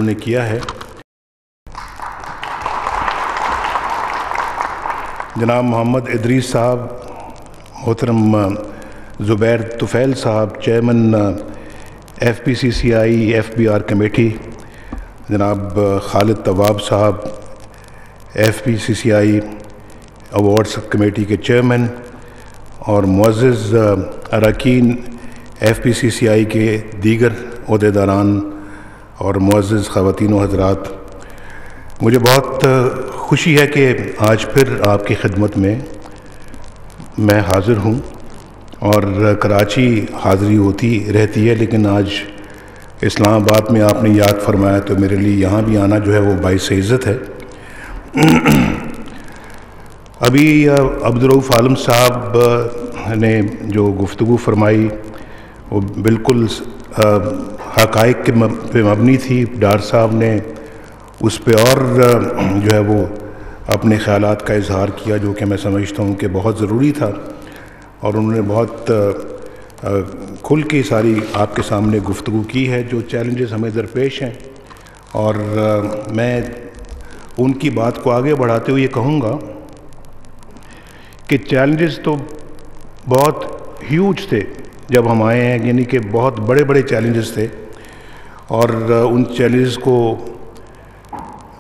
انہوں نے کیا ہے. جناب محمد ادریس صاحب، محترم زبیر طفیل صاحب چیئرمین FPCCI FBR کمیٹی، جناب خالد طواب صاحب FPCCI ایوارڈز کمیٹی کے چیئرمین، اور معزز اراکین FPCCI کے دیگر عہدیداران اور معزز خواتین و حضرات، مجھے بہت خوشی ہے کہ آج پھر آپ کی خدمت میں حاضر ہوں. اور کراچی حاضری ہوتی رہتی ہے، لیکن آج اسلام آباد میں آپ نے یاد فرمایا تو میرے لیے یہاں بھی آنا جو ہے وہ باعث عزت ہے. ابھی عبدالرؤف عالم صاحب نے جو گفتگو فرمائی وہ بالکل حقائق پہ مبنی تھی. ڈار صاحب نے اس پہ اور جو ہے وہ اپنے خیالات کا اظہار کیا، جو کہ میں سمجھتا ہوں کہ بہت ضروری تھا، اور انہوں نے بہت کھل کے ساری آپ کے سامنے گفتگو کی ہے جو چیلنجز ہمیں درپیش ہیں. اور میں ان کی بات کو آگے بڑھاتے ہوئے یہ کہوں گا کہ چیلنجز تو بہت ہیوج تھے جب ہم آئے ہیں، یعنی کہ بہت بڑے بڑے چیلنجز تھے، اور ان چیلنجز کو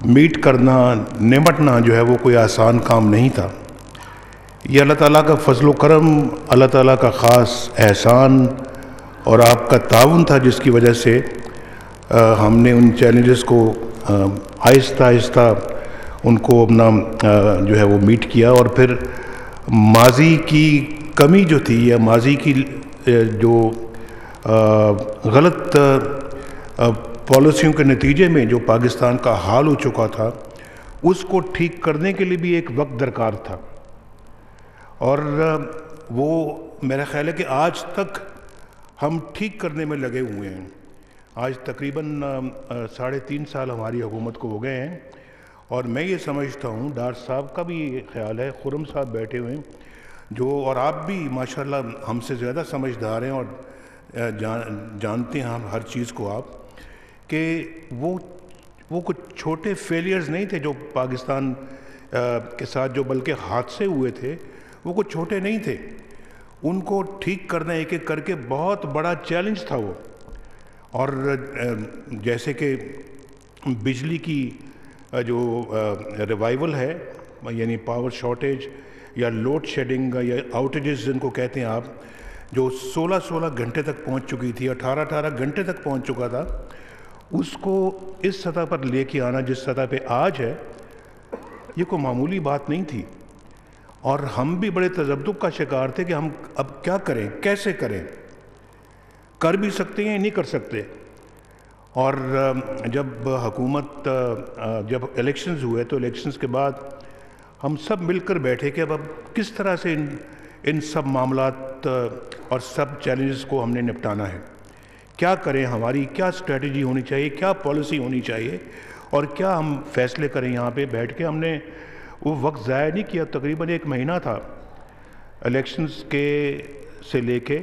میٹ کرنا، نمٹنا جو ہے وہ کوئی آسان کام نہیں تھا. یہ اللہ تعالیٰ کا فضل و کرم، اللہ تعالیٰ کا خاص احسان اور آپ کا تعاون تھا، جس کی وجہ سے ہم نے ان چیلنجز کو آہستہ آہستہ ان کو اپنا جو ہے وہ میٹ کیا. اور پھر ماضی کی کمی جو تھی، یا ماضی کی جو غلط پالیسیوں کے نتیجے میں جو پاکستان کا حال ہو چکا تھا، اس کو ٹھیک کرنے کے لیے بھی ایک وقت درکار تھا. اور وہ میرا خیال ہے کہ آج تک ہم ٹھیک کرنے میں لگے ہوئے ہیں. آج تقریباً 3.5 سال ہماری حکومت کو ہو گئے ہیں، اور میں یہ سمجھتا ہوں، ڈار صاحب کا بھی یہ خیال ہے، خرم صاحب بیٹھے ہوئے ہیں جو، اور آپ بھی ماشاءاللہ ہم سے زیادہ سمجھدار ہیں اور جانتے ہیں ہم ہر چیز کو آپ، کہ وہ کچھ چھوٹے فیلیئرز نہیں تھے جو پاکستان کے ساتھ جو بلکہ حادثے ہوئے تھے، وہ کچھ چھوٹے نہیں تھے. ان کو ٹھیک کرنا ایک ایک کر کے بہت بڑا چیلنج تھا وہ. اور جیسے کہ بجلی کی جو ریوائیول ہے، یعنی پاور شارٹیج یا لوڈ شیڈنگ یا آؤٹیجز جن کو کہتے ہیں آپ، جو 16 گھنٹے تک پہنچ چکی تھی، 18 گھنٹے تک پہنچ چکا تھا، اس کو اس سطح پر لے کے آنا جس سطح پہ آج ہے، یہ کوئی معمولی بات نہیں تھی. اور ہم بھی بڑے تذبذب کا شکار تھے کہ ہم اب کیا کریں، کیسے کریں، کر بھی سکتے ہیں نہیں کر سکتے. اور جب حکومت جب الیکشنز ہوئے تو الیکشنز کے بعد ہم سب مل کر بیٹھے کہ اب کس طرح سے ان سب معاملات اور سب چیلنجز کو ہم نے نپٹانا ہے، کیا کریں، ہماری کیا اسٹریٹجی ہونی چاہیے، کیا پالیسی ہونی چاہیے، اور کیا ہم فیصلے کریں. یہاں پہ بیٹھ کے ہم نے وہ وقت ضائع نہیں کیا. تقریباً 1 مہینہ تھا الیکشنز سے لے کے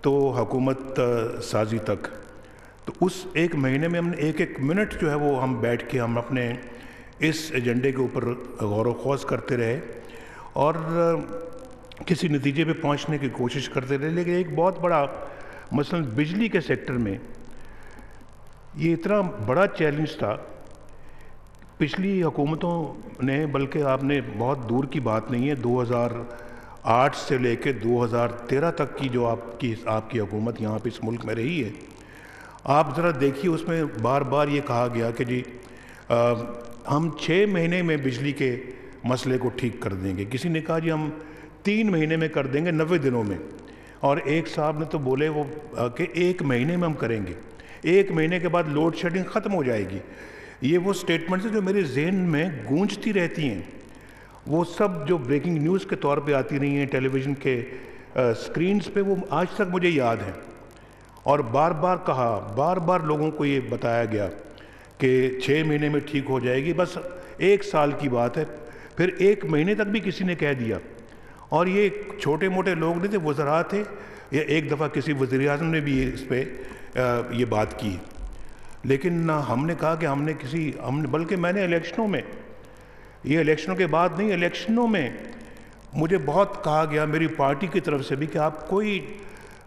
تو حکومت سازی تک. تو اس 1 مہینے میں ہم نے ایک منٹ جو ہے وہ ہم بیٹھ کے ہم اپنے اس ایجنڈے کے اوپر غور و خوض کرتے رہے اور کسی نتیجے پہ پہنچنے کی کوشش کرتے رہے. لیکن ایک بہت بڑا مثلا بجلی کے سیکٹر میں یہ اتنا بڑا چیلنج تھا. پچھلی حکومتوں نے، بلکہ آپ نے بہت دور کی بات نہیں ہے، 2008 سے لے کے 2013 تک کی جو آپ کی حکومت یہاں پہ اس ملک میں رہی ہے، آپ ذرا دیکھیے، اس میں بار بار یہ کہا گیا کہ جی ہم 6 مہینے میں بجلی کے مسئلے کو ٹھیک کر دیں گے. کسی نے کہا جی ہم 3 مہینے میں کر دیں گے، 90 دنوں میں. اور ایک صاحب نے تو بولے وہ کہ 1 مہینے میں ہم کریں گے، 1 مہینے کے بعد لوڈ شیڈنگ ختم ہو جائے گی. یہ وہ سٹیٹمنٹس ہیں جو میرے ذہن میں گونجتی رہتی ہیں. وہ سب جو بریکنگ نیوز کے طور پہ آتی رہی ہیں ٹیلی ویژن کے سکرینز پہ، وہ آج تک مجھے یاد ہیں. اور بار بار کہا، بار بار لوگوں کو یہ بتایا گیا کہ 6 مہینے میں ٹھیک ہو جائے گی، بس 1 سال کی بات ہے. پھر 1 مہینے تک بھی کسی نے کہہ دیا. اور یہ چھوٹے موٹے لوگ نہیں تھے، وزراء تھے. یا ایک دفعہ کسی وزیر اعظم نے بھی اس پہ یہ بات کی. لیکن ہم نے کہا کہ ہم نے بلکہ میں نے الیکشنوں میں، یہ الیکشنوں کے بعد نہیں، الیکشنوں میں مجھے بہت کہا گیا میری پارٹی کی طرف سے بھی کہ آپ کوئی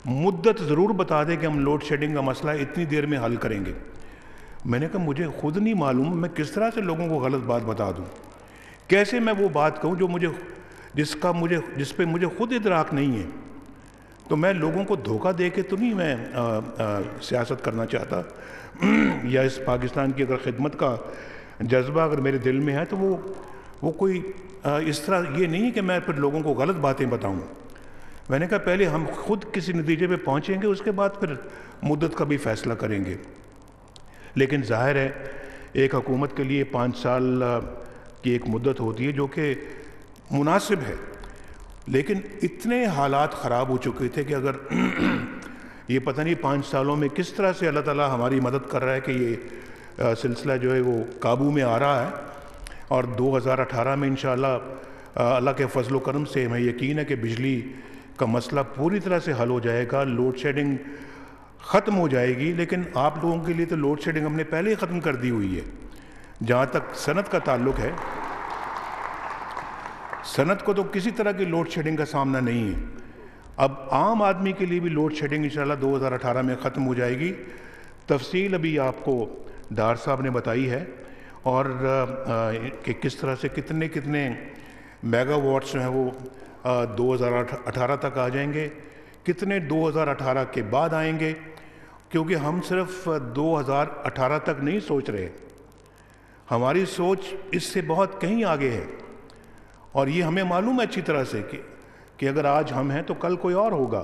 مدت ضرور بتا دیں کہ ہم لوڈ شیڈنگ کا مسئلہ اتنی دیر میں حل کریں گے۔ میں نے کہا مجھے خود نہیں معلوم میں کس طرح سے لوگوں کو غلط بات بتا دوں، کیسے میں وہ بات کہوں جو جس پہ مجھے خود ادراک نہیں ہے۔ تو میں لوگوں کو دھوکہ دے کے تو نہیں میں سیاست کرنا چاہتا، یا اس پاکستان کی اگر خدمت کا جذبہ اگر میرے دل میں ہے تو وہ کوئی اس طرح یہ نہیں کہ میں پھر لوگوں کو غلط باتیں بتاؤں۔ میں نے کہا پہلے ہم خود کسی نتیجے پہ پہنچیں گے، اس کے بعد پھر مدت کا بھی فیصلہ کریں گے۔ لیکن ظاہر ہے ایک حکومت کے لیے 5 سال کی ایک مدت ہوتی ہے جو کہ مناسب ہے، لیکن اتنے حالات خراب ہو چکے تھے کہ اگر یہ پتہ نہیں 5 سالوں میں کس طرح سے اللہ تعالیٰ ہماری مدد کر رہا ہے کہ یہ سلسلہ جو ہے وہ قابو میں آ رہا ہے، اور 2018 میں انشاءاللہ اللہ کے فضل و کرم سے ہمیں یقین ہے کہ بجلی کا مسئلہ پوری طرح سے حل ہو جائے گا، لوڈ شیڈنگ ختم ہو جائے گی۔ لیکن آپ لوگوں کے لیے تو لوڈ شیڈنگ ہم نے پہلے ہی ختم کر دی ہوئی ہے۔ جہاں تک صنعت کا تعلق ہے، صنعت کو تو کسی طرح کی لوڈ شیڈنگ کا سامنا نہیں ہے۔ اب عام آدمی کے لیے بھی لوڈ شیڈنگ انشاءاللہ 2018 میں ختم ہو جائے گی۔ تفصیل ابھی آپ کو ڈار صاحب نے بتائی ہے، اور کہ کس طرح سے کتنے میگا واٹس جو ہیں وہ 2018 تک آ جائیں گے، کتنے 2018 کے بعد آئیں گے، کیونکہ ہم صرف 2018 تک نہیں سوچ رہے، ہماری سوچ اس سے بہت کہیں آگے ہے، اور یہ ہمیں معلوم ہے اچھی طرح سے کہ اگر آج ہم ہیں تو کل کوئی اور ہوگا،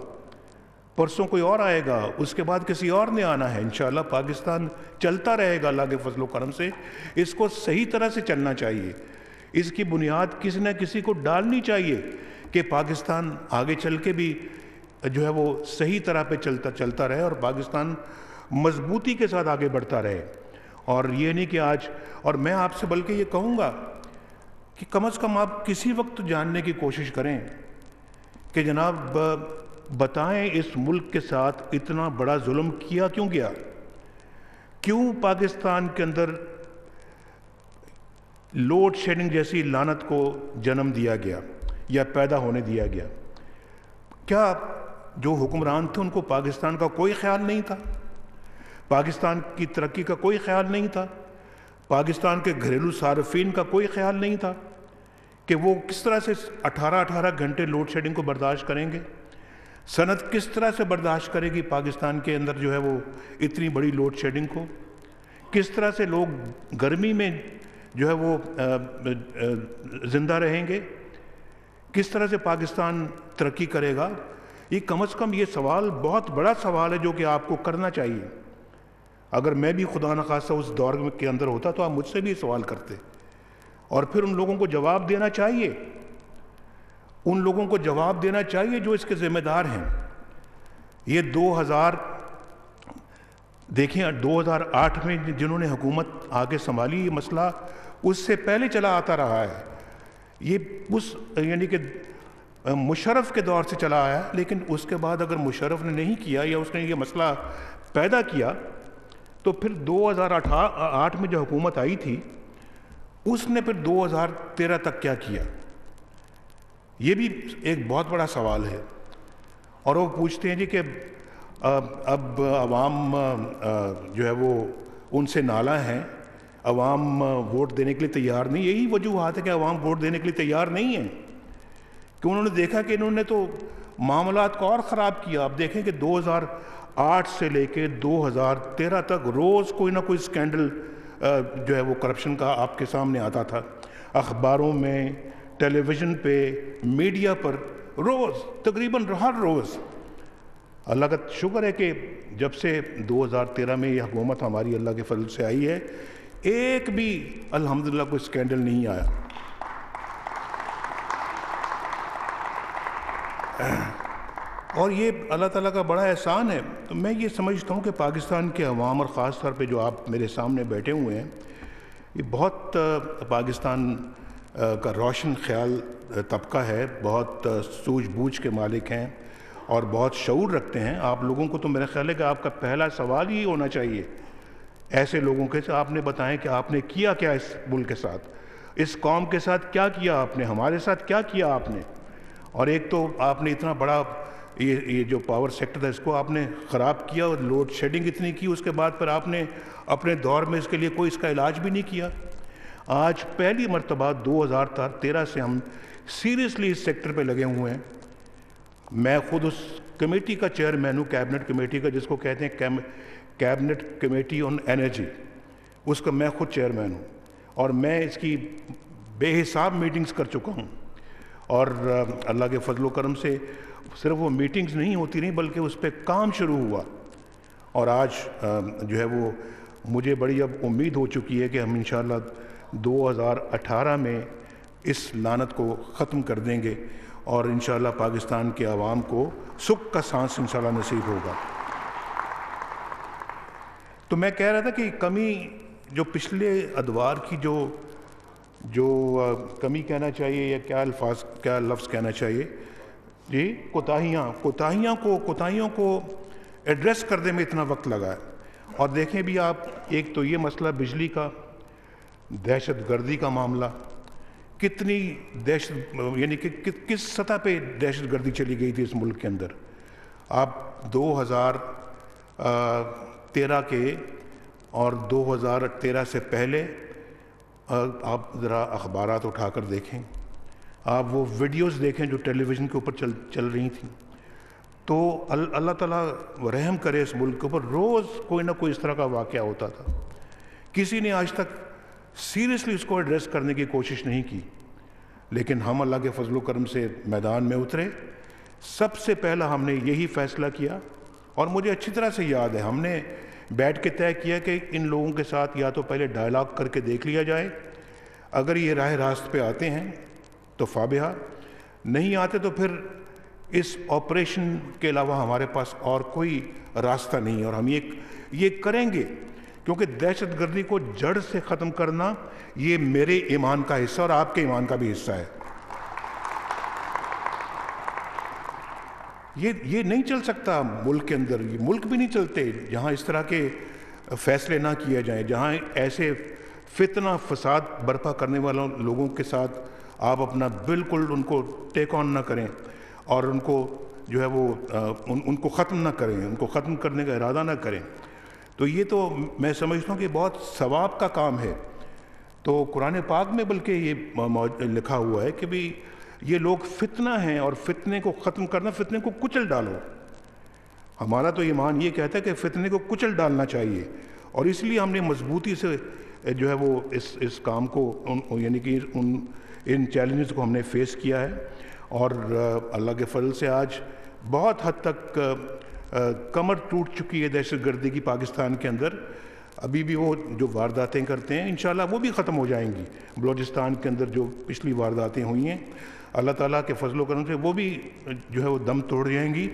پرسوں کوئی اور آئے گا، اس کے بعد کسی اور نے آنا ہے۔ انشاءاللہ پاکستان چلتا رہے گا اللہ کے فضل و کرم سے۔ اس کو صحیح طرح سے چلنا چاہیے، اس کی بنیاد کسی نہ کسی کو ڈالنی چاہیے کہ پاکستان آگے چل کے بھی جو ہے وہ صحیح طرح پہ چلتا رہے، اور پاکستان مضبوطی کے ساتھ آگے بڑھتا رہے۔ اور یہ نہیں کہ آج، اور میں آپ سے بلکہ یہ کہوں گا کہ کم از کم آپ کسی وقت جاننے کی کوشش کریں کہ جناب بتائیں اس ملک کے ساتھ اتنا بڑا ظلم کیا کیوں گیا، کیوں پاکستان کے اندر لوڈ شیڈنگ جیسی لعنت کو جنم دیا گیا یا پیدا ہونے دیا گیا؟ کیا جو حکمران تھے ان کو پاکستان کا کوئی خیال نہیں تھا؟ پاکستان کی ترقی کا کوئی خیال نہیں تھا؟ پاکستان کے گھریلو صارفین کا کوئی خیال نہیں تھا کہ وہ کس طرح سے 18 گھنٹے لوڈ شیڈنگ کو برداشت کریں گے؟ صنعت کس طرح سے برداشت کرے گی پاکستان کے اندر جو ہے وہ اتنی بڑی لوڈ شیڈنگ کو؟ کس طرح سے لوگ گرمی میں جو ہے وہ زندہ رہیں گے؟ کس طرح سے پاکستان ترقی کرے گا؟ یہ کم از کم یہ سوال بہت بڑا سوال ہے جو کہ آپ کو کرنا چاہیے۔ اگر میں بھی خدا نخواستہ اس دور کے اندر ہوتا تو آپ مجھ سے بھی سوال کرتے، اور پھر ان لوگوں کو جواب دینا چاہیے، ان لوگوں کو جواب دینا چاہیے جو اس کے ذمہ دار ہیں۔ یہ 2008 میں جنہوں نے حکومت آگے سنبھالی، یہ مسئلہ اس سے پہلے چلا آتا رہا ہے، یہ یعنی کہ مشرف کے دور سے چلا آیا، لیکن اس کے بعد اگر مشرف نے نہیں کیا یا اس نے یہ مسئلہ پیدا کیا تو پھر 2008 میں جو حکومت آئی تھی اس نے پھر 2013 تک کیا کیا؟ یہ بھی ایک بہت بڑا سوال ہے۔ اور وہ پوچھتے ہیں جی کہ اب عوام جو ہے وہ ان سے نالاں ہیں، عوام ووٹ دینے کے لیے تیار نہیں۔ یہی وجوہات ہے کہ عوام ووٹ دینے کے لیے تیار نہیں ہیں کہ انہوں نے دیکھا کہ انہوں نے تو معاملات کو اور خراب کیا۔ اب دیکھیں کہ 2008 سے لے کے 2013 تک روز کوئی نہ کوئی سکینڈل جو ہے وہ کرپشن کا آپ کے سامنے آتا تھا، اخباروں میں، ٹیلی ویژن پہ، میڈیا پر، روز تقریباً ہر روز۔ اللہ کا شکر ہے کہ جب سے 2013 میں یہ حکومت ہماری اللہ کے فضل سے آئی ہے، ایک بھی الحمدللہ کوئی سکینڈل نہیں آیا۔ اور یہ اللہ تعالیٰ کا بڑا احسان ہے۔ تو میں یہ سمجھتا ہوں کہ پاکستان کے عوام، اور خاص طور پہ جو آپ میرے سامنے بیٹھے ہوئے ہیں، یہ بہت پاکستان کا روشن خیال طبقہ ہے، بہت سوجھ بوجھ کے مالک ہیں اور بہت شعور رکھتے ہیں۔ آپ لوگوں کو تو میرا خیال ہے کہ آپ کا پہلا سوال ہی ہونا چاہیے ایسے لوگوں کے آپ نے بتائیں کہ آپ نے کیا کیا اس ملک کے ساتھ، اس قوم کے ساتھ کیا کیا آپ نے، ہمارے ساتھ کیا کیا آپ نے. اور ایک تو آپ نے اتنا بڑا یہ جو پاور سیکٹر تھا اس کو آپ نے خراب کیا، اور لوڈ شیڈنگ اتنی کی، اس کے بعد پھر آپ نے اپنے دور میں اس کے لیے کوئی اس کا علاج بھی نہیں کیا. آج پہلی مرتبہ 2013 سے ہم سیریسلی اس سیکٹر پہ لگے ہوئے ہیں. میں خود اس کمیٹی کا چیئرمین ہوں، کیبنٹ کمیٹی کا، جس کو کہتے ہیں کیبنٹ کمیٹی آن انرجی، اس کا میں خود چیئرمین ہوں. اور میں اس کی بے حساب میٹنگز کر چکا ہوں. اور اللہ کے فضل و کرم سے صرف وہ میٹنگز نہیں ہوتی رہیں بلکہ اس پہ کام شروع ہوا. اور آج جو ہے وہ مجھے بڑی اب امید ہو چکی ہے کہ ہم انشاءاللہ 2018 میں اس لعنت کو ختم کر دیں گے، اور انشاءاللہ پاکستان کے عوام کو سکھ کا سانس انشاءاللہ نصیب ہوگا. تو میں کہہ رہا تھا کہ کمی جو پچھلے ادوار کی جو کمی کہنا چاہیے یا کیا لفظ کہنا چاہیے، جی کوتاہیوں کو ایڈریس کرنے میں اتنا وقت لگا ہے. اور دیکھیں بھی آپ، ایک تو یہ مسئلہ بجلی کا، دہشت گردی کا معاملہ، کتنی یعنی کہ کس سطح پہ دہشت گردی چلی گئی تھی اس ملک کے اندر. آپ 2013 کے اور 2013 سے پہلے آپ ذرا اخبارات اٹھا کر دیکھیں، آپ وہ ویڈیوز دیکھیں جو ٹیلی ویژن کے اوپر چل رہی تھیں، تو اللہ تعالیٰ رحم کرے اس ملک کے اوپر. روز کوئی نہ کوئی اس طرح کا واقعہ ہوتا تھا. کسی نے آج تک سیریسلی اس کو ایڈریس کرنے کی کوشش نہیں کی. لیکن ہم اللہ کے فضل و کرم سے میدان میں اترے. سب سے پہلا ہم نے یہی فیصلہ کیا، اور مجھے اچھی طرح سے یاد ہے، ہم نے بیٹھ کے طے کیا کہ ان لوگوں کے ساتھ یا تو پہلے ڈائلاگ کر کے دیکھ لیا جائے. اگر یہ راہ راست پہ آتے ہیں تو فابہا، نہیں آتے تو پھر اس آپریشن کے علاوہ ہمارے پاس اور کوئی راستہ نہیں. اور ہم یہ کریں گے، کیونکہ دہشت گردی کو جڑ سے ختم کرنا یہ میرے ایمان کا حصہ اور آپ کے ایمان کا بھی حصہ ہے. یہ نہیں چل سکتا ملک کے اندر، یہ ملک بھی نہیں چلتے جہاں اس طرح کے فیصلے نہ کیے جائیں، جہاں ایسے فتنہ فساد برپا کرنے والوں لوگوں کے ساتھ آپ اپنا بالکل ان کو ٹیک آن نہ کریں اور ان کو جو ہے وہ ان کو ختم نہ کریں، ان کو ختم کرنے کا ارادہ نہ کریں. تو یہ تو میں سمجھتا ہوں کہ بہت ثواب کا کام ہے. تو قرآن پاک میں بلکہ یہ لکھا ہوا ہے کہ بھی یہ لوگ فتنہ ہیں، اور فتنے کو ختم کرنا، فتنے کو کچل ڈالو. ہمارا تو ایمان یہ کہتا ہے کہ فتنے کو کچل ڈالنا چاہیے، اور اس لیے ہم نے مضبوطی سے جو ہے وہ اس کام کو یعنی کہ ان چیلنجز کو ہم نے فیس کیا ہے. اور اللہ کے فضل سے آج بہت حد تک کمر ٹوٹ چکی ہے دہشت گردی کی پاکستان کے اندر. ابھی بھی وہ جو وارداتیں کرتے ہیں انشاءاللہ وہ بھی ختم ہو جائیں گی. بلوچستان کے اندر جو پچھلی وارداتیں ہوئی ہیں اللہ تعالیٰ کے فضل و کرم سے وہ بھی جو ہے وہ دم توڑ جائیں گی.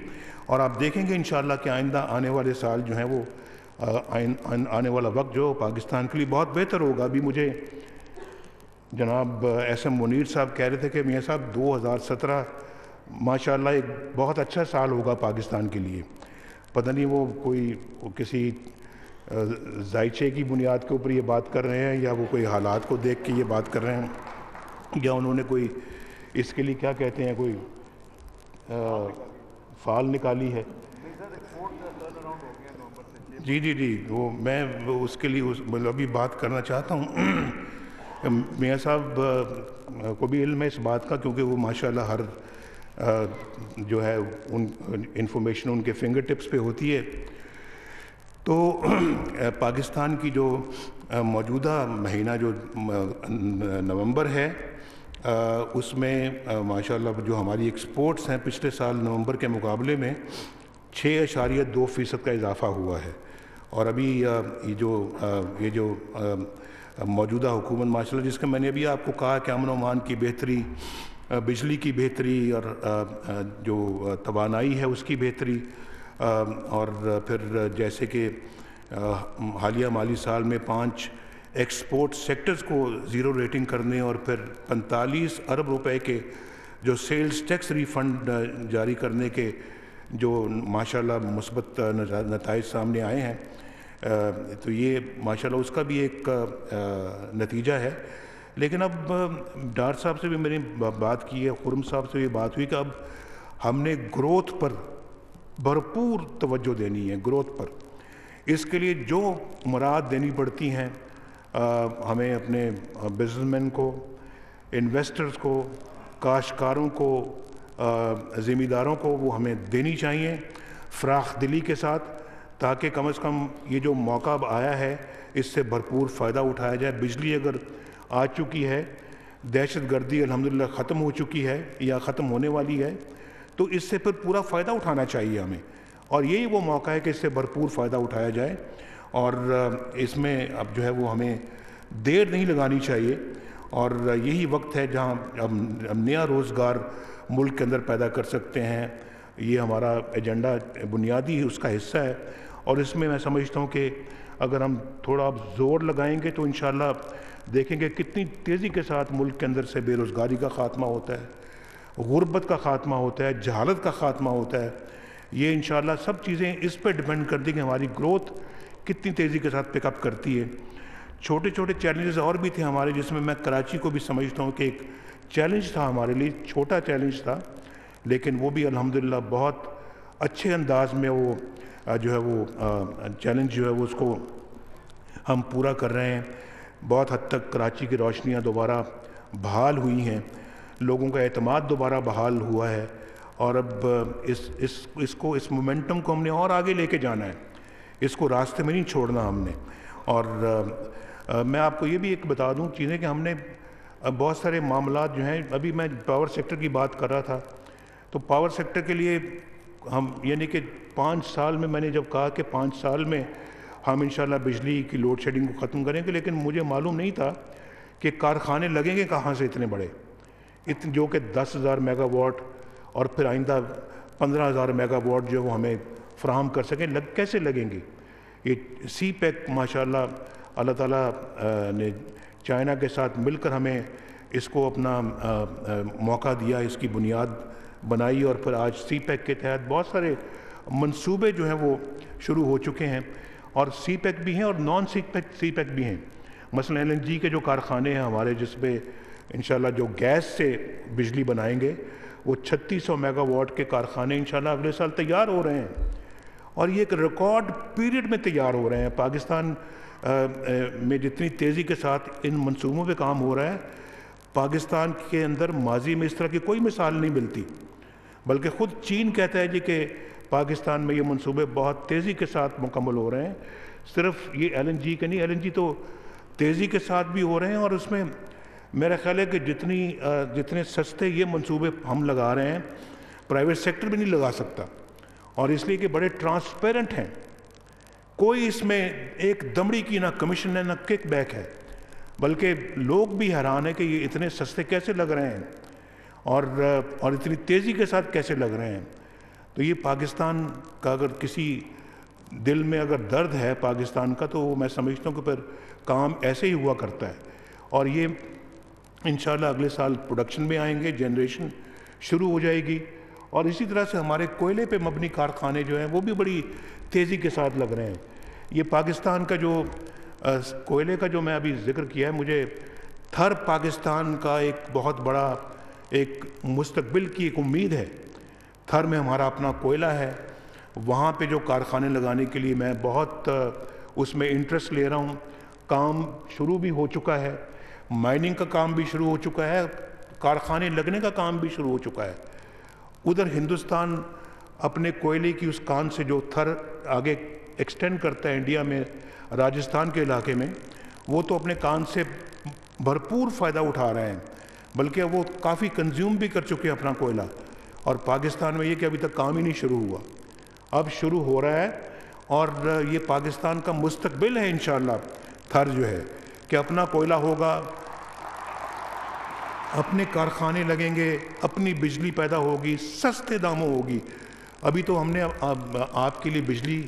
اور آپ دیکھیں گے انشاءاللہ کہ آئندہ آنے والے سال جو ہیں وہ آنے والا وقت جو پاکستان کے لیے بہت بہتر ہوگا. ابھی مجھے جناب ایس ایم منیر صاحب کہہ رہے تھے کہ میاں صاحب 2017 ماشاءاللہ ایک بہت اچھا سال ہوگا پاکستان کے لیے. پتہ نہیں وہ کسی ذائچے کی بنیاد کے اوپر یہ بات کر رہے ہیں، یا وہ کوئی حالات کو دیکھ کے یہ بات کر رہے ہیں، یا انہوں نے کوئی اس کے لیے کیا کہتے ہیں کوئی فال نکالی ہے. جی وہ میں اس کے لیے ابھی بات کرنا چاہتا ہوں. میاں صاحب کو بھی علم ہے اس بات کا، کیونکہ وہ ماشاءاللہ ہر جو ہے انفارمیشن ان کے فنگر ٹپس پہ ہوتی ہے. تو پاکستان کی جو موجودہ مہینہ جو نومبر ہے، اس میں ماشاءاللہ جو ہماری ایکسپورٹس ہیں پچھلے سال نومبر کے مقابلے میں 6.2% کا اضافہ ہوا ہے. اور ابھی یہ جو موجودہ حکومت ماشاءاللہ، جس کا میں نے ابھی آپ کو کہا کہ امن و امان کی بہتری، بجلی کی بہتری، اور جو توانائی ہے اس کی بہتری، اور پھر جیسے کہ حالیہ مالی سال میں 5 ایکسپورٹ سیکٹرز کو زیرو ریٹنگ کرنے، اور پھر 45 ارب روپے کے جو سیلز ٹیکس ریفنڈ جاری کرنے کے جو ماشاءاللہ مثبت نتائج سامنے آئے ہیں. تو یہ ماشاءاللہ اس کا بھی ایک نتیجہ ہے. لیکن اب ڈار صاحب سے بھی میں نے بات کی ہے, خرم صاحب سے بھی بات ہوئی کہ اب ہم نے گروتھ پر بھرپور توجہ دینی ہے, گروتھ پر. اس کے لیے جو مراد دینی پڑتی ہیں ہمیں اپنے بزنس مین کو, انویسٹرز کو, کاشتکاروں کو, زمینداروں کو, وہ ہمیں دینی چاہیے فراخ دلی کے ساتھ, تاکہ کم از کم یہ جو موقع اب آیا ہے اس سے بھرپور فائدہ اٹھایا جائے. بجلی اگر آ چکی ہے, دہشت گردی الحمدللہ ختم ہو چکی ہے یا ختم ہونے والی ہے, تو اس سے پھر پورا فائدہ اٹھانا چاہیے ہمیں, اور یہی وہ موقع ہے کہ اس سے بھرپور فائدہ اٹھایا جائے. اور اس میں اب جو ہے وہ ہمیں دیر نہیں لگانی چاہیے, اور یہی وقت ہے جہاں ہم نیا روزگار ملک کے اندر پیدا کر سکتے ہیں. یہ ہمارا ایجنڈا بنیادی اس کا حصہ ہے, اور اس میں سمجھتا ہوں کہ اگر ہم تھوڑا اب زور لگائیں گے تو انشاءاللہ دیکھیں گے کتنی تیزی کے ساتھ ملک کے اندر سے بے روزگاری کا خاتمہ ہوتا ہے, غربت کا خاتمہ ہوتا ہے, جہالت کا خاتمہ ہوتا ہے. یہ انشاءاللہ سب چیزیں اس پہ ڈیپینڈ کرتی ہیں کہ ہماری گروتھ کتنی تیزی کے ساتھ پک اپ کرتی ہے. چھوٹے چھوٹے چیلنجز اور بھی تھے ہمارے, جس میں کراچی کو بھی سمجھتا ہوں کہ ایک چیلنج تھا ہمارے لیے, چھوٹا چیلنج تھا, لیکن وہ بھی الحمدللہ بہت اچھے انداز میں وہ جو ہے وہ چیلنج جو ہے وہ اس کو ہم پورا کر رہے ہیں. بہت حد تک کراچی کی روشنیاں دوبارہ بحال ہوئی ہیں, لوگوں کا اعتماد دوبارہ بحال ہوا ہے, اور اب اس مومنٹم کو ہم نے اور آگے لے کے جانا ہے, اس کو راستے میں نہیں چھوڑنا ہم نے. اور میں آپ کو یہ بھی ایک بتا دوں چیزیں کہ ہم نے بہت سارے معاملات جو ہیں, ابھی میں پاور سیکٹر کی بات کر رہا تھا, تو پاور سیکٹر کے لیے ہم یعنی کہ 5 سال میں میں نے جب کہا کہ 5 سال میں ہم انشاءاللہ بجلی کی لوڈ شیڈنگ کو ختم کریں گے, لیکن مجھے معلوم نہیں تھا کہ کارخانے لگیں گے کہاں سے اتنے بڑے, جو کہ 10,000 میگا واٹ اور پھر آئندہ 15,000 میگا واٹ جو وہ ہمیں فراہم کر سکیں. کیسے لگیں گے؟ یہ سی پیک ماشاءاللہ اللہ تعالیٰ نے چائنا کے ساتھ مل کر ہمیں اس کو اپنا موقع دیا, اس کی بنیاد بنائی, اور پھر آج سی پیک کے تحت بہت سارے منصوبے جو ہیں وہ شروع ہو چکے ہیں, اور سی پیک بھی ہیں اور نان سی پیک بھی ہیں. مثلا LNG کے جو کارخانے ہیں ہمارے, جس پہ انشاءاللہ جو گیس سے بجلی بنائیں گے, وہ 3600 میگا واٹ کے کارخانے انشاءاللہ اگلے سال تیار ہو رہے ہیں, اور یہ ایک ریکارڈ پیریڈ میں تیار ہو رہے ہیں. پاکستان میں جتنی تیزی کے ساتھ ان منصوبوں پہ کام ہو رہا ہے, پاکستان کے اندر ماضی میں اس طرح کی کوئی مثال نہیں ملتی, بلکہ خود چین کہتا ہے جی کہ پاکستان میں یہ منصوبے بہت تیزی کے ساتھ مکمل ہو رہے ہیں. صرف یہ LNG کے نہیں, LNG تو تیزی کے ساتھ بھی ہو رہے ہیں, اور اس میں میرا خیال ہے کہ جتنے سستے یہ منصوبے ہم لگا رہے ہیں پرائیویٹ سیکٹر بھی نہیں لگا سکتا, اور اس لیے کہ بڑے ٹرانسپیرنٹ ہیں. کوئی اس میں ایک دمڑی کی نہ کمیشن ہے نہ کک بیک ہے, بلکہ لوگ بھی حیران ہیں کہ یہ اتنے سستے کیسے لگ رہے ہیں اور اتنی تیزی کے ساتھ کیسے لگ رہے ہیں. تو یہ پاکستان کا اگر کسی دل میں اگر درد ہے پاکستان کا, تو میں سمجھتا ہوں کہ پھر کام ایسے ہی ہوا کرتا ہے. اور یہ انشاءاللہ اگلے سال پروڈکشن میں آئیں گے, جنریشن شروع ہو جائے گی. اور اسی طرح سے ہمارے کوئلے پہ مبنی کارخانے جو ہیں وہ بھی بڑی تیزی کے ساتھ لگ رہے ہیں. یہ پاکستان کا جو کوئلے کا جو میں ابھی ذکر کیا ہے, مجھے تھر پاکستان کا ایک بہت بڑا ایک مستقبل کی ایک امید ہے. تھر میں ہمارا اپنا کوئلہ ہے, وہاں پہ جو کارخانے لگانے کے لیے میں بہت اس میں انٹرسٹ لے رہا ہوں. کام شروع بھی ہو چکا ہے, مائننگ کا کام بھی شروع ہو چکا ہے, کارخانے لگنے کا کام بھی شروع ہو چکا ہے. ادھر ہندوستان اپنے کوئلے کی اس کان سے جو تھر آگے ایکسٹینڈ کرتا ہے انڈیا میں, راجستھان کے علاقے میں, وہ تو اپنے کان سے بھرپور فائدہ اٹھا رہے ہیں, بلکہ وہ کافی کنزیوم بھی کر چکے ہیں اپنا کوئلہ. اور پاکستان میں یہ کہ ابھی تک کام ہی نہیں شروع ہوا, اب شروع ہو رہا ہے. اور یہ پاکستان کا مستقبل ہے انشاءاللہ تھر جو ہے, کہ اپنا کوئلہ ہوگا, اپنے کارخانے لگیں گے, اپنی بجلی پیدا ہوگی, سستے داموں ہوگی. ابھی تو ہم نے آپ کے لیے بجلی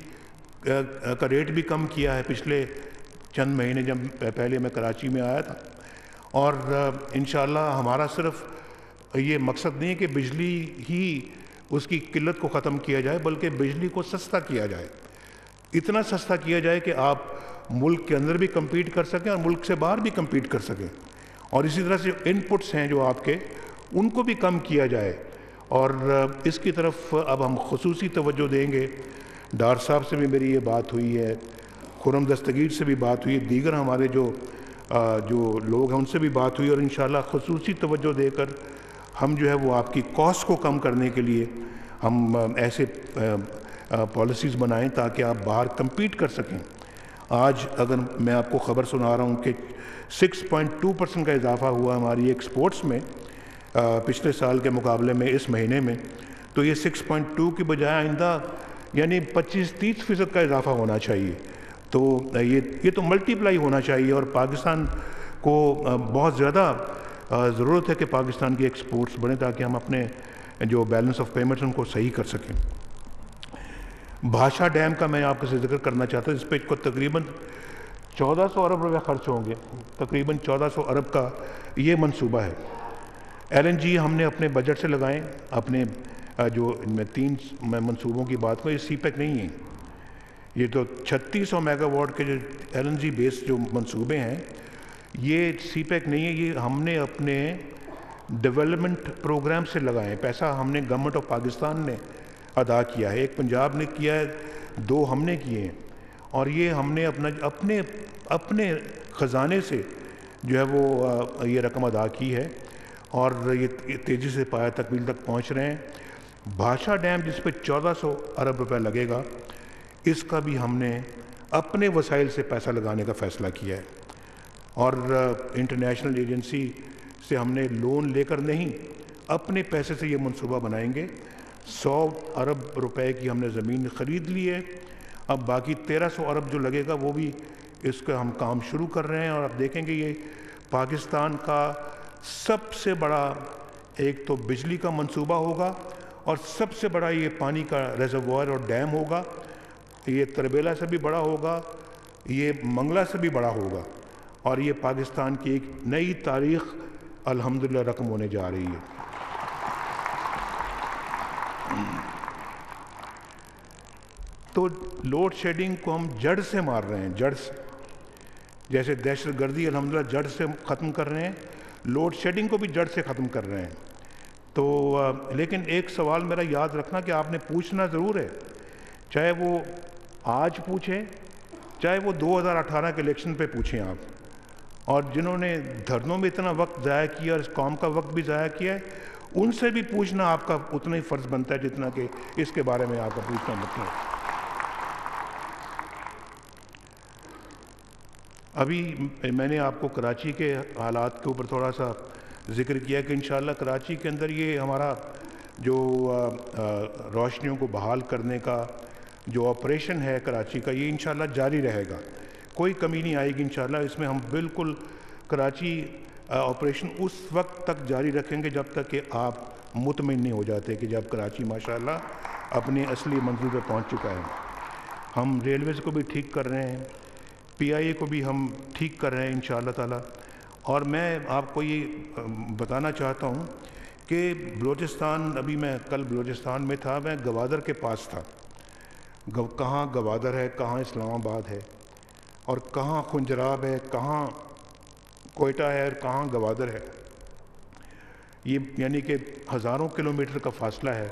کا ریٹ بھی کم کیا ہے پچھلے چند مہینے جب پہلے میں کراچی میں آیا تھا. اور انشاءاللہ ہمارا صرف یہ مقصد نہیں ہے کہ بجلی ہی اس کی قلت کو ختم کیا جائے, بلکہ بجلی کو سستا کیا جائے, اتنا سستا کیا جائے کہ آپ ملک کے اندر بھی کمپیٹ کر سکیں اور ملک سے باہر بھی کمپیٹ کر سکیں، اور اسی طرح سے ان پٹس ہیں جو آپ کے، ان کو بھی کم کیا جائے، اور اس کی طرف اب ہم خصوصی توجہ دیں گے۔ ڈار صاحب سے بھی میری یہ بات ہوئی ہے، خرم دستگیر سے بھی بات ہوئی ہے، دیگر ہمارے جو لوگ ہیں ان سے بھی بات ہوئی، اور انشاءاللہ خصوصی توجہ دے کر ہم جو ہے وہ آپ کی کاسٹ کو کم کرنے کے لیے ہم ایسے پالیسیز بنائیں تاکہ آپ باہر کمپیٹ کر سکیں۔ آج اگر میں آپ کو خبر سنا رہا ہوں کہ 6.2% کا اضافہ ہوا ہماری ایکسپورٹس میں پچھلے سال کے مقابلے میں اس مہینے میں، تو یہ 6.2 کی بجائے آئندہ یعنی 25-30% کا اضافہ ہونا چاہیے، تو یہ تو ملٹی پلائی ہونا چاہیے، اور پاکستان کو بہت زیادہ ضرورت ہے کہ پاکستان کی ایکسپورٹس بڑھیں تاکہ ہم اپنے جو بیلنس آف پیمنٹس ان کو صحیح کر سکیں۔ بھاشا ڈیم کا میں آپ سے ذکر کرنا چاہتا ہوں، اس پہ تقریباً 1400 ارب روپے خرچ ہوں گے، تقریباً 1400 ارب کا یہ منصوبہ ہے۔ ایل این جی ہم نے اپنے بجٹ سے لگائیں، اپنے جو ان میں 3 منصوبوں کی بات کریں، یہ سی پیک نہیں ہے، یہ تو 3600 میگا واٹ کے جو ایل این جی بیس جو منصوبے ہیں یہ سی پیک نہیں ہے، یہ ہم نے اپنے ڈیولپمنٹ پروگرام سے لگائے، پیسہ ہم نے گورنمنٹ آف پاکستان نے ادا کیا ہے، ایک پنجاب نے کیا ہے، 2 ہم نے کیے ہیں، اور یہ ہم نے اپنے خزانے سے جو ہے وہ یہ رقم ادا کی ہے، اور یہ تیزی سے پایہ تکمیل تک پہنچ رہے ہیں۔ بھاشا ڈیم جس پہ 1400 ارب روپے لگے گا، اس کا بھی ہم نے اپنے وسائل سے پیسہ لگانے کا فیصلہ کیا ہے، اور انٹرنیشنل ایجنسی سے ہم نے لون لے کر نہیں، اپنے پیسے سے یہ منصوبہ بنائیں گے۔ 100 ارب روپے کی ہم نے زمین خرید لی ہے، اب باقی 1300 ارب جو لگے گا وہ بھی اس کا ہم کام شروع کر رہے ہیں، اور آپ دیکھیں گے یہ پاکستان کا سب سے بڑا ایک تو بجلی کا منصوبہ ہوگا، اور سب سے بڑا یہ پانی کا ریزروائر اور ڈیم ہوگا، یہ تربیلا سے بھی بڑا ہوگا، یہ منگلا سے بھی بڑا ہوگا، اور یہ پاکستان کی ایک نئی تاریخ الحمدللہ رقم ہونے جا رہی ہے۔ تو لوڈ شیڈنگ کو ہم جڑ سے مار رہے ہیں، جڑ سے، جیسے دہشت گردی الحمدللہ جڑ سے ختم کر رہے ہیں، لوڈ شیڈنگ کو بھی جڑ سے ختم کر رہے ہیں۔ تو لیکن ایک سوال میرا یاد رکھنا کہ آپ نے پوچھنا ضرور ہے، چاہے وہ آج پوچھیں، چاہے وہ 2018 کے الیکشن پہ پوچھیں آپ، اور جنہوں نے دھرنوں میں اتنا وقت ضائع کیا اور اس قوم کا وقت بھی ضائع کیا ہے، ان سے بھی پوچھنا آپ کا اتنا ہی فرض بنتا ہے جتنا کہ اس کے بارے میں آپ کا پوچھنا بنتا ہے۔ ابھی میں نے آپ کو کراچی کے حالات کے اوپر تھوڑا سا ذکر کیا کہ انشاءاللہ کراچی کے اندر یہ ہمارا جو روشنیوں کو بحال کرنے کا جو آپریشن ہے کراچی کا، یہ انشاءاللہ جاری رہے گا، کوئی کمی نہیں آئے گی انشاءاللہ اس میں۔ ہم بالکل کراچی آپریشن اس وقت تک جاری رکھیں گے جب تک کہ آپ مطمئن نہیں ہو جاتے کہ جب کراچی ماشاءاللہ اپنی اصلی منزل پہ پہنچ چکا ہے۔ ہم ریلویز کو بھی ٹھیک کر رہے ہیں، پی آئی اے کو بھی ہم ٹھیک کر رہے ہیں انشاءاللہ تعالی، اور میں آپ کو یہ بتانا چاہتا ہوں کہ بلوچستان، ابھی میں کل بلوچستان میں تھا، میں گوادر کے پاس تھا، کہاں گوادر ہے، کہاں اسلام آباد ہے، اور کہاں خنجراب ہے، کہاں کوئٹہ ہے، اور کہاں گوادر ہے، یہ یعنی کہ ہزاروں کلومیٹر کا فاصلہ ہے،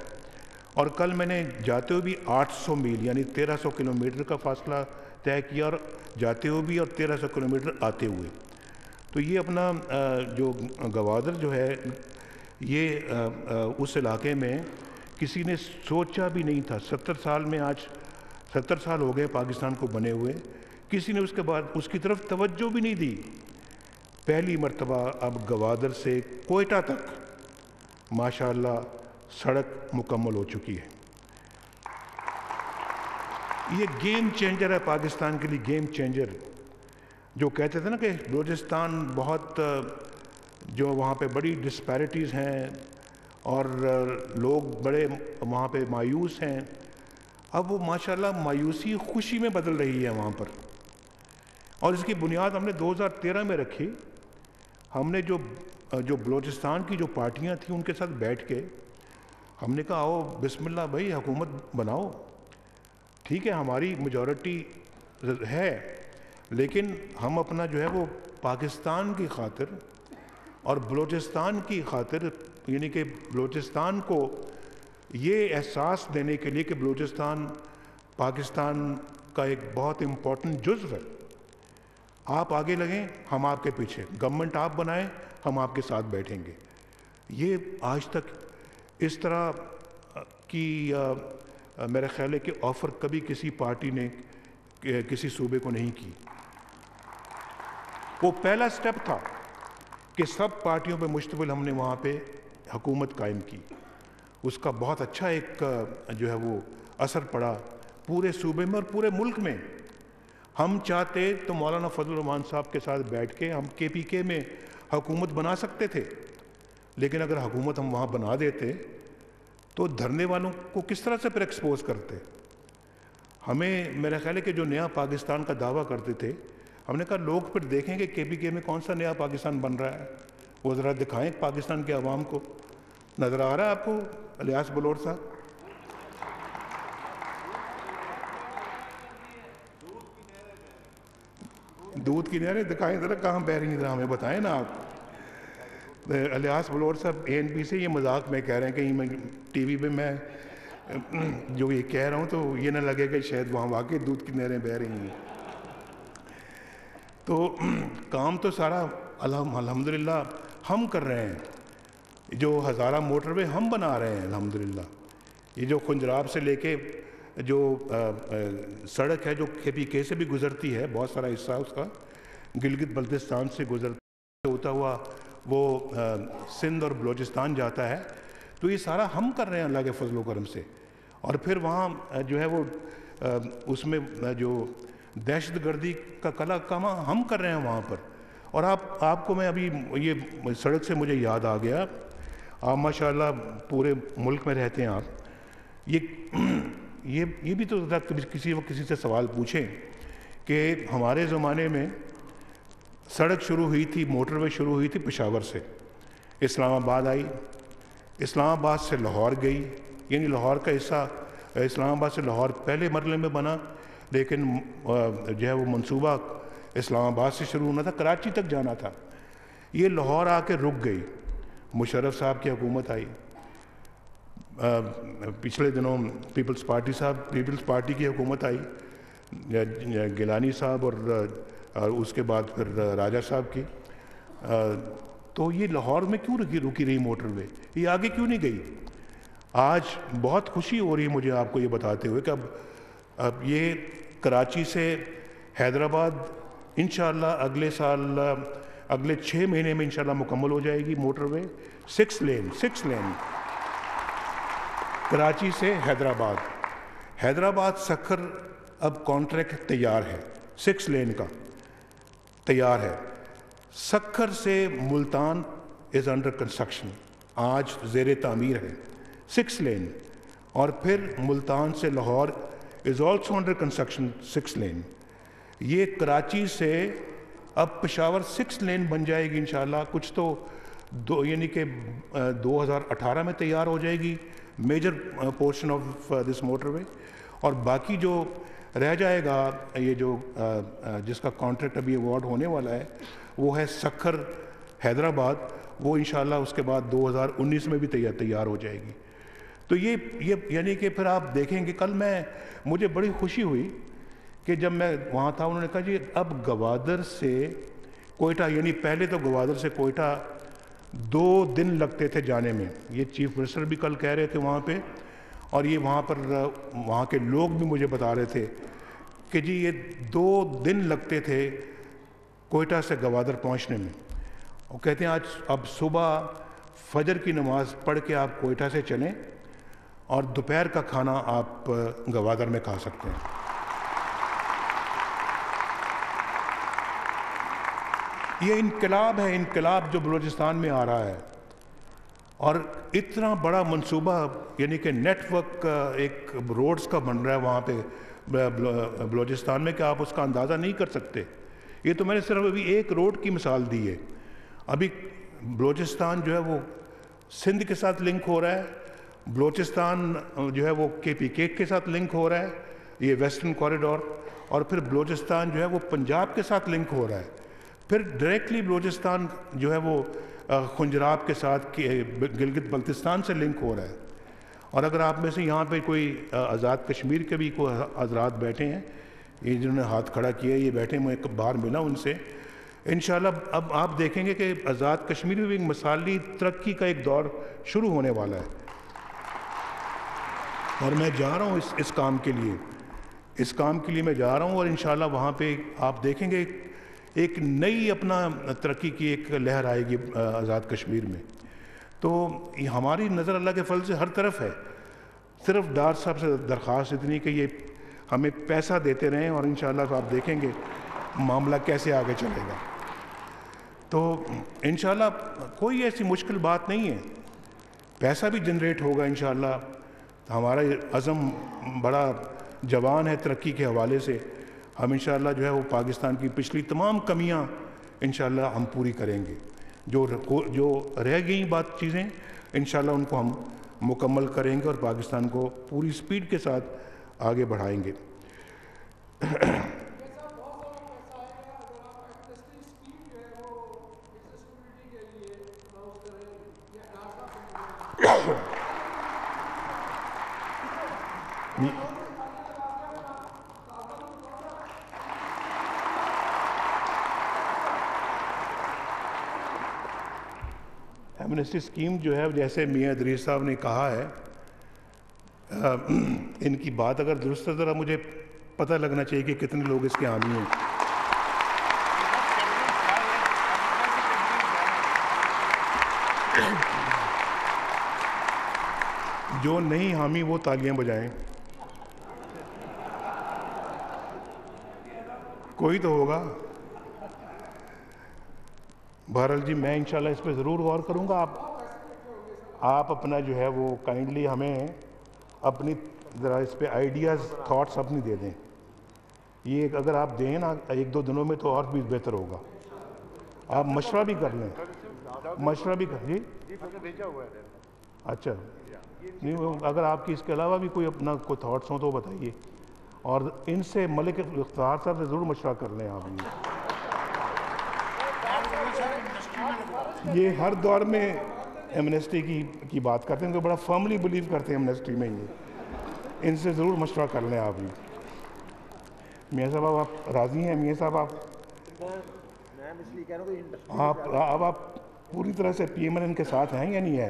اور کل میں نے جاتے ہوئے بھی 800 میل یعنی 1300 کلومیٹر کا فاصلہ طے کیا، اور جاتے ہوئے بھی اور 1300 کلومیٹر آتے ہوئے۔ تو یہ اپنا جو گوادر جو ہے یہ اس علاقے میں کسی نے سوچا بھی نہیں تھا، 70 سال میں، آج 70 سال ہو گئے پاکستان کو بنے ہوئے، کسی نے اس کے بعد اس کی طرف توجہ بھی نہیں دی۔ پہلی مرتبہ اب گوادر سے کوئٹہ تک ماشاءاللہ سڑک مکمل ہو چکی ہے۔ یہ گیم چینجر ہے پاکستان کے لیے، گیم چینجر۔ جو کہتے تھے نا کہ بلوچستان بہت جو وہاں پہ بڑی ڈسپیرٹیز ہیں اور لوگ بڑے وہاں پہ مایوس ہیں، اب وہ ماشاءاللہ مایوسی خوشی میں بدل رہی ہے وہاں پر، اور اس کی بنیاد ہم نے 2013 میں رکھی۔ ہم نے جو بلوچستان کی جو پارٹیاں تھیں ان کے ساتھ بیٹھ کے ہم نے کہا آؤ بسم اللہ بھائی حکومت بناؤ، ٹھیک ہے ہماری میجورٹی ہے، لیکن ہم اپنا جو ہے وہ پاکستان کی خاطر اور بلوچستان کی خاطر، یعنی کہ بلوچستان کو یہ احساس دینے کے لیے کہ بلوچستان پاکستان کا ایک بہت امپورٹنٹ جزو ہے، آپ آگے لگیں، ہم آپ کے پیچھے، گورنمنٹ آپ بنائیں، ہم آپ کے ساتھ بیٹھیں گے۔ یہ آج تک اس طرح کی میرا خیال ہے کہ آفر کبھی کسی پارٹی نے کسی صوبے کو نہیں کی۔ وہ پہلا سٹیپ تھا کہ سب پارٹیوں پہ مشتمل ہم نے وہاں پہ حکومت قائم کی، اس کا بہت اچھا ایک جو ہے وہ اثر پڑا پورے صوبے میں اور پورے ملک میں۔ ہم چاہتے تو مولانا فضل الرحمان صاحب کے ساتھ بیٹھ کے ہم کے پی کے میں حکومت بنا سکتے تھے، لیکن اگر حکومت ہم وہاں بنا دیتے تو دھرنے والوں کو کس طرح سے پھر ایکسپوز کرتے؟ ہمیں میرا خیال ہے کہ جو نیا پاکستان کا دعویٰ کرتے تھے، ہم نے کہا لوگ پھر دیکھیں گے کے پی کے میں کون سا نیا پاکستان بن رہا ہے، وہ ذرا دکھائیں پاکستان کے عوام کو۔ نظر آ رہا ہے آپ کو الیاس بلوچ صاحب؟ دودھ کی نہریں دکھائیں ذرا، کہاں بہ رہی ہیں ذرا ہمیں بتائیں نا آپ۔ الیاس بلوچ صاحب اے این پی سے یہ مذاق میں کہہ رہے ہیں کہ میں ٹی وی پہ میں جو یہ کہہ رہا ہوں تو یہ نہ لگے کہ شاید وہاں واقعی دودھ کی نہریں بہ رہی ہیں۔ تو کام تو سارا الحمدللہ ہم کر رہے ہیں، جو ہزارہ موٹر وے ہم بنا رہے ہیں الحمدللہ۔ یہ جو خنجراب سے لے کے جو سڑک ہے جو کے پی کے سے بھی گزرتی ہے، بہت سارا حصہ اس کا گلگت بلتستان سے گزرتا ہوتا ہوا وہ سندھ اور بلوچستان جاتا ہے، تو یہ سارا ہم کر رہے ہیں اللہ کے فضل و کرم سے۔ اور پھر وہاں جو ہے وہ اس میں جو دہشت گردی کا کلا کام ہم کر رہے ہیں وہاں پر۔ اور آپ کو میں ابھی یہ سڑک سے مجھے یاد آ گیا، آپ ماشاءاللہ پورے ملک میں رہتے ہیں آپ، یہ بھی تو کسی وقت کسی سے سوال پوچھیں کہ ہمارے زمانے میں سڑک شروع ہوئی تھی، موٹر وے شروع ہوئی تھی پشاور سے، اسلام آباد آئی، اسلام آباد سے لاہور گئی، یعنی لاہور کا حصہ اسلام آباد سے لاہور پہلے مرحلے میں بنا، لیکن جو ہے وہ منصوبہ اسلام آباد سے شروع ہونا تھا، کراچی تک جانا تھا، یہ لاہور آ کے رک گئی۔ مشرف صاحب کی حکومت آئی، پچھلے دنوں پیپلز پارٹی کی حکومت آئی، گیلانی صاحب اور اس کے بعد پھر راجہ صاحب کی، تو یہ لاہور میں کیوں رکی رہی موٹر وے، یہ آگے کیوں نہیں گئی؟ آج بہت خوشی ہو رہی ہے مجھے آپ کو یہ بتاتے ہوئے کہ اب یہ کراچی سے حیدرآباد انشاءاللہ اگلے سال اگلے 6 مہینے میں انشاءاللہ مکمل ہو جائے گی موٹر وے، 6 لین کراچی سے حیدرآباد سکھر اب کانٹریکٹ تیار ہے، 6 لین کا تیار ہے۔ سکھر سے ملتان از انڈر کنسٹرکشن، آج زیر تعمیر ہے، 6 لین، اور پھر ملتان سے Lahore is also under construction, 6 لین۔ یہ کراچی سے اب پشاور 6 لین بن جائے گی انشاءاللہ، کچھ تو یعنی کہ 2018 میں تیار ہو جائے گی major portion of this motorway, اور باقی جو رہ جائے گا یہ جو جس کا کانٹریکٹ ابھی ایوارڈ ہونے والا ہے وہ ہے سکھر حیدرآباد، وہ انشاءاللہ اس کے بعد 2019 میں بھی تیار ہو جائے گی۔ تو یہ یعنی کہ پھر آپ دیکھیں گے، کل مجھے بڑی خوشی ہوئی کہ جب میں وہاں تھا، انہوں نے کہا جی اب گوادر سے کوئٹہ، یعنی پہلے تو گوادر سے کوئٹہ 2 دن لگتے تھے جانے میں، یہ چیف منسٹر بھی کل کہہ رہے تھے وہاں پہ، اور یہ وہاں کے لوگ بھی مجھے بتا رہے تھے کہ جی یہ 2 دن لگتے تھے کوئٹہ سے گوادر پہنچنے میں، اور کہتے ہیں اب صبح فجر کی نماز پڑھ کے آپ کوئٹہ سے چلیں اور دوپہر کا کھانا آپ گوادر میں کھا سکتے ہیں۔ یہ انقلاب ہے، انقلاب جو بلوچستان میں آ رہا ہے، اور اتنا بڑا منصوبہ یعنی کہ نیٹ ورک ایک روڈز کا بن رہا ہے وہاں پہ بلوچستان میں کہ آپ اس کا اندازہ نہیں کر سکتے۔ یہ تو میں نے صرف ابھی ایک روڈ کی مثال دی ہے، ابھی بلوچستان جو ہے وہ سندھ کے ساتھ لنک ہو رہا ہے، بلوچستان جو ہے وہ کے پی کے ساتھ لنک ہو رہا ہے، یہ ویسٹرن کوریڈور، اور پھر بلوچستان جو ہے وہ پنجاب کے ساتھ لنک ہو رہا ہے، پھر ڈائریکٹلی بلوچستان جو ہے وہ خنجراب کے ساتھ گلگت بلتستان سے لنک ہو رہا ہے۔ اور اگر آپ میں سے یہاں پہ کوئی آزاد کشمیر کے بھی کوئی حضرات بیٹھے ہیں، یہ جنہوں نے ہاتھ کھڑا کیا ہے، یہ بیٹھے، میں باہر ملا ان سے، انشاءاللہ اب آپ دیکھیں گے کہ آزاد کشمیر میں بھی ایک مثالی ترقی کا ایک دور شروع ہونے والا ہے۔ اور میں جا رہا ہوں اس کام کے لیے میں جا رہا ہوں، اور انشاءاللہ وہاں پہ آپ دیکھیں گے ایک نئی اپنا ترقی کی ایک لہر آئے گی آزاد کشمیر میں۔ تو ہماری نظر اللہ کے فضل سے ہر طرف ہے، صرف ڈار صاحب سے درخواست اتنی کہ یہ ہمیں پیسہ دیتے رہیں، اور انشاءاللہ تو آپ دیکھیں گے معاملہ کیسے آگے چلے گا۔ تو انشاءاللہ کوئی ایسی مشکل بات نہیں ہے، پیسہ بھی جنریٹ ہوگا انشاءاللہ۔ ہمارا عزم بڑا جوان ہے ترقی کے حوالے سے، ہم انشاءاللہ جو ہے وہ پاکستان کی پچھلی تمام کمیاں انشاءاللہ ہم پوری کریں گے، جو رہ گئیں چیزیں انشاءاللہ ان کو ہم مکمل کریں گے، اور پاکستان کو پوری سپیڈ کے ساتھ آگے بڑھائیں گے۔ ایمنسٹی اسکیم جو ہے، جیسے میاں ادریس صاحب نے کہا ہے، ان کی بات اگر درست ہے، ذرا مجھے پتہ لگنا چاہیے کہ کتنے لوگ اس کے حامی ہیں۔ جو نہیں حامی وہ تالیاں بجائیں، کوئی تو ہوگا۔ بہرحال جی، میں انشاءاللہ اس پہ ضرور غور کروں گا۔ آپ اپنا جو ہے وہ کائنڈلی ہمیں اپنی ذرا اس پہ آئیڈیاز، تھاٹس اپنی دے دیں۔ یہ اگر آپ دیں نا ایک دو دنوں میں تو اور بھی بہتر ہوگا۔ آپ مشورہ بھی کر لیں، جی اچھا، نہیں اگر آپ کی اس کے علاوہ بھی کوئی اپنا کوئی تھاٹس ہوں تو بتائیے، اور ان سے ملک افتخار صاحب سے ضرور مشورہ کر لیں آپ۔ یہ ہر دور میں ایمنسٹی کی بات کرتے ہیں، کہ بڑا فرملی بلیو کرتے ہیں ایمنسٹی میں، یہ ان سے ضرور مشورہ کر لیں آپ بھی۔ میاں صاحب آپ راضی ہیں؟ میاں صاحب آپ پوری طرح سے پی ایم ایل این کے ساتھ ہیں یا نہیں ہیں؟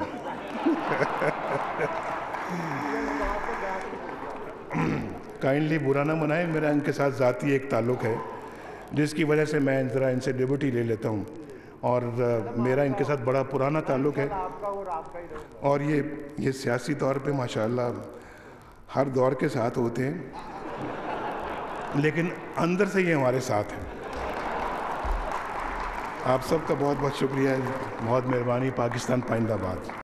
کائنڈلی برا نہ منائیں، میرا ان کے ساتھ ذاتی ایک تعلق ہے، جس کی وجہ سے میں ذرا ان سے ڈیوٹی لے لیتا ہوں، اور میرا ان کے ساتھ بڑا پرانا تعلق ہے، اور یہ سیاسی طور پہ ماشاءاللہ ہر دور کے ساتھ ہوتے ہیں، لیکن اندر سے یہ ہمارے ساتھ ہیں۔ آپ سب کا بہت بہت شکریہ، بہت مہربانی۔ پاکستان پائندہ باد۔